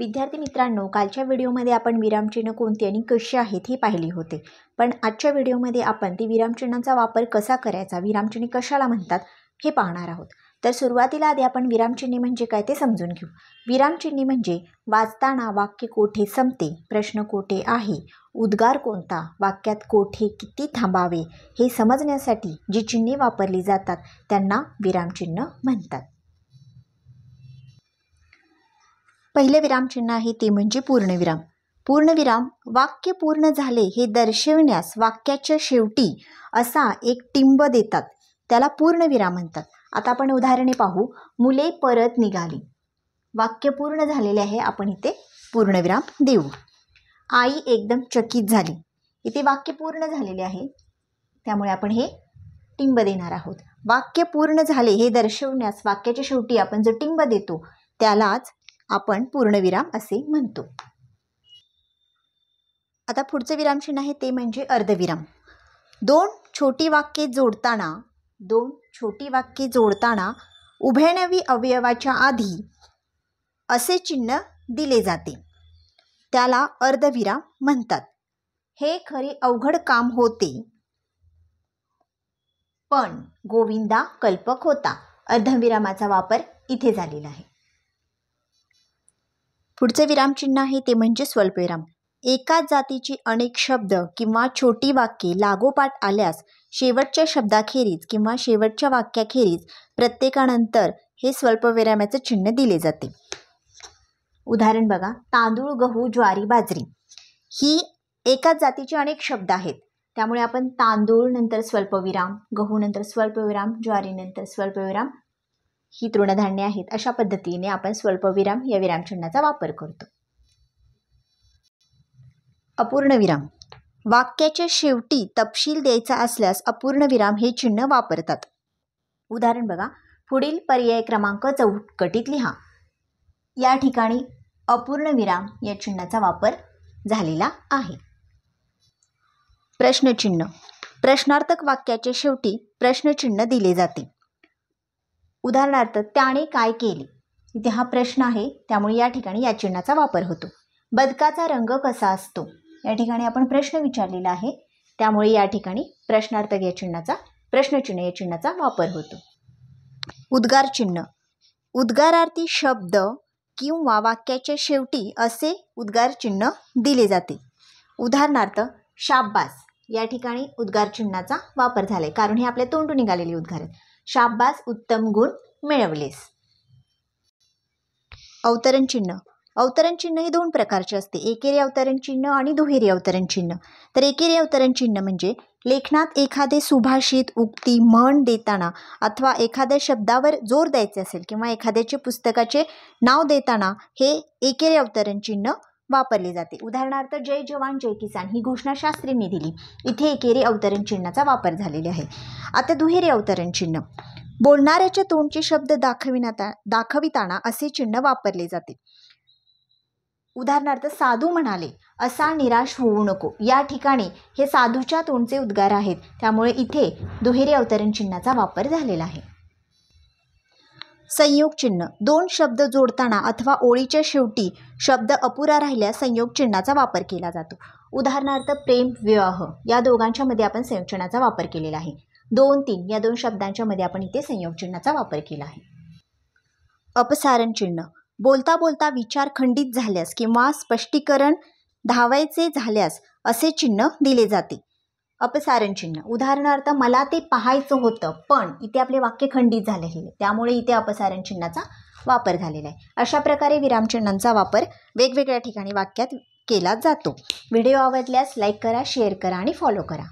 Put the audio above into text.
विद्यार्थी मित्रांनो, कालच्या व्हिडिओमध्ये आपण विरामचिन्ह कोणती आणि कशी आहेत हे पाहिले होते. पण आजच्या व्हिडिओमध्ये आपण ती विरामचिन्हांचा वापर कसा करायचा, विरामचिन्हे कशाला म्हणतात हे पाहणार आहोत. तर सुरुवातीला आधी आपण विरामचिन्हे म्हणजे काय ते समजून घेऊ. विरामचिन्हे म्हणजे वाचताना वाक्य कोठे संपते, प्रश्न कोठे आहे, उद्गार कोणता, वाक्यात कोठे किती थांबावे हे समजण्यासाठी जी चिन्हे वापरली जातात त्यांना विरामचिन्ह म्हणतात. पहिले विरामचिन्ह आहे ते म्हणजे पूर्णविराम. पूर्णविराम वाक्य पूर्ण झाले हे दर्शविण्यास वाक्याच्या शेवटी असा एक टिंब देतात, त्याला पूर्णविराम म्हणतात. आता आपण उदाहरणे पाहू. मुले परत निघाली. वाक्य पूर्ण झालेले आहे, आपण इथे पूर्णविराम देऊ. आई एकदम चकित झाली. इथे वाक्य पूर्ण झालेले आहे, त्यामुळे आपण हे टिंब देणार आहोत. वाक्य पूर्ण झाले हे दर्शवण्यास वाक्याच्या शेवटी आपण जो टिंब देतो त्यालाच आपण पूर्णविराम असे म्हणतो. आता पुढचे विरामचिन्ह आहे ते म्हणजे अर्धविराम. दोन छोटी वाक्ये जोडताना उभयनवी अवयवाच्या आधी असे चिन्ह दिले जाते, त्याला अर्धविराम म्हणतात. हे खरे अवघड काम होते, पण गोविंदा कल्पक होता. अर्धविरामाचा वापर इथे झालेला आहे. पुढचे विरामचिन्ह आहे ते म्हणजे स्वल्पविराम. एकाच जातीची अनेक शब्द किंवा छोटी वाक्ये लागोपाठ आल्यास शेवटच्या शब्दाखेरीज किंवा शेवटच्या वाक्याखेरीज प्रत्येकानंतर हे स्वल्पविरामाचे चिन्ह दिले जाते. उदाहरण बघा. तांदूळ, गहू, ज्वारी, बाजरी ही एकाच जातीचे अनेक शब्द आहेत, त्यामुळे आपण तांदूळ नंतर स्वल्पविराम, गहू नंतर स्वल्पविराम, ज्वारी नंतर स्वल्पविराम, ही तृणधान्ये आहेत, अशा पद्धतीने आपण स्वल्पविराम या विरामचिन्हाचा वापर करतो. अपूर्णविराम. वाक्याच्या शेवटी तपशील द्यायचा असल्यास अपूर्णविराम हे चिन्ह वापरतात. उदाहरण बघा. पुढील पर्याय क्रमांक चौकटीत लिहा. या ठिकाणी अपूर्णविराम या चिन्हाचा वापर झालेला आहे. प्रश्नचिन्ह. प्रश्नार्थक वाक्याच्या शेवटी प्रश्नचिन्ह दिले जाते. उदाहरणार्थ, त्याने काय केले. इथे हा प्रश्न आहे, त्यामुळे या ठिकाणी या चिन्हाचा वापर होतो. बदकाचा रंग कसा असतो. या ठिकाणी आपण प्रश्न विचारलेला आहे, त्यामुळे या ठिकाणी प्रश्नार्थक या चिन्हाचा प्रश्नचिन्ह या चिन्हाचा वापर होतो. उद्गार चिन्ह. उद्गारार्थी शब्द किंवा वाक्याच्या शेवटी असे उद्गार चिन्ह दिले जाते. उदाहरणार्थ, शाब्बास या ठिकाणी उद्गार चिन्हाचा वापर झालाय, कारण हे आपल्या तोंडून निघालेले उद्गार आहेत. शाब्बास, उत्तम गुण मिळवलेस. अवतरण चिन्ह. अवतरण चिन्ह हे दोन प्रकारचे असते, एकेरी अवतरण चिन्ह आणि दुहेरी अवतरण चिन्ह. तर एकेरी अवतरण चिन्ह म्हणजे लेखनात एखादे सुभाषित, उक्ती, म्हण देताना अथवा एखाद्या शब्दावर जोर द्यायचे असेल किंवा एखाद्याचे पुस्तकाचे नाव देताना हे एकेरी अवतरण चिन्ह वापरले जाते. उदाहरणार्थ, जय जवान जय किसान ही घोषणा शास्त्रींनी दिली, इथे एकेरी अवतरण चिन्हाचा वापर झालेले आहे. आता दुहेरी अवतरण चिन्ह. बोलणाऱ्याच्या तोंडचे शब्द दाखविताना असे चिन्ह वापरले जाते. उदाहरणार्थ, साधू म्हणाले, असा निराश होऊ नको. या ठिकाणी हे साधूच्या तोंडचे उद्गार आहेत, त्यामुळे इथे दुहेरी अवतरण चिन्हाचा वापर झालेला आहे. संयोग चिन्ह. दोन शब्द जोडताना अथवा ओळीच्या शेवटी शब्द अपुरा राहिल्यास संयोग चिन्हाचा वापर केला जातो. उदाहरणार्थ, प्रेम, विवाह या दोघांच्या मध्ये आपण संयोग चिन्हाचा वापर केलेला आहे. 2, 3 या दोन शब्दांच्या मध्ये आपण इथे संयोग चिन्हाचा वापर केला आहे. अपसारण चिन्ह. बोलता बोलता विचार खंडित झाल्यास किंवा स्पष्टीकरण धावायचे झाल्यास असे चिन्ह दिले जाते. अपसारण चिन्ह. उदाहरणार्थ, मला ते पाहायचं होतं, पण इथे आपले वाक्य खंडित झाले आहे, त्यामुळे इथे अपसारण चिन्हाचा वापर झालेला आहे. अशा प्रकारे विरामचिन्हांचा वापर वेगवेगळ्या ठिकाणी वाक्यात केला जातो. व्हिडिओ आवडल्यास लाईक करा, शेअर करा आणि फॉलो करा.